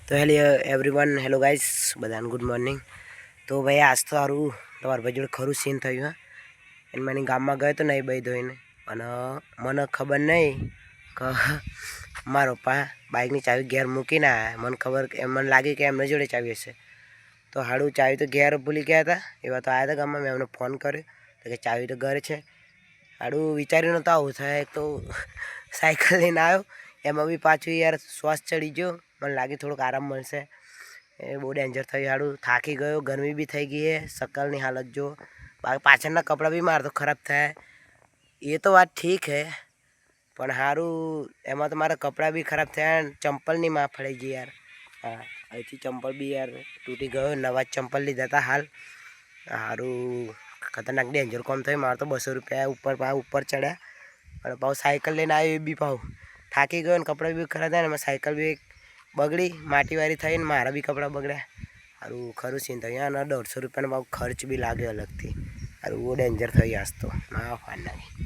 તો hello everyone, hello guys, બધાને good morning. તો ભાઈ આજ તો સારું તમારા ભાઈ જોડે ખરું સીન થયું. હા, એને મને ગામમાં ગયો તો નહીં ભાઈ ધોઈને, અને મને ખબર નહીં કે મારા પપ્પા બાઇકની ચાવી ઘેર મૂકીને આવ્યા. મને ખબર મને લાગી કે એમને જોડે ચાવી હશે. તો હાડું ચાવી તો ઘેર ભૂલી ગયા હતા. એવા તો આવ્યા હતા ગામમાં, મેં એમને ફોન કર્યો તો કે ચાવી તો ઘરે છે. હાડું વિચાર્યું નહોતું આવું થાય. એક તો સાયકલ લઈને આવ્યો, એમાં બી પાછું યાર શ્વાસ ચડી ગયો. મને લાગી થોડુંક આરામ મળશે, એ બહુ ડેન્જર થયું. હાડું થાકી ગયો, ગરમી બી થઈ ગઈ. સકલની હાલત જો, પાછળના કપડાં બી મારે તો ખરાબ થાય. એ તો વાત ઠીક હે, પણ સારું એમાં તો મારા કપડાં બી ખરાબ થયા. ચંપલની માં ફળી ગઈ યાર. હા, અહીંથી ચંપલ બી યાર તૂટી ગયો. નવા ચંપલ લીધા હતા હાલ. સારું ખતરનાક ડેન્જર કોમ થયું. મારે તો 200 રૂપિયા ઉપર ચડ્યા. અને પાછું સાયકલ લઈને આવ્યો, એ બી પાછું થાકી ગયો ને કપડાં બી ખરાબ થયા ને એમાં સાયકલ બી બગડી, માટીવાળી થઈને મારા બી કપડાં બગડ્યા. સારું ખરું સીન થયું. અને 150 રૂપિયાનો પાછું ખર્ચ બી લાગ્યો અલગથી. સારું બહુ ડેન્જર થઈ આજ તો. ના ફાન નાખી.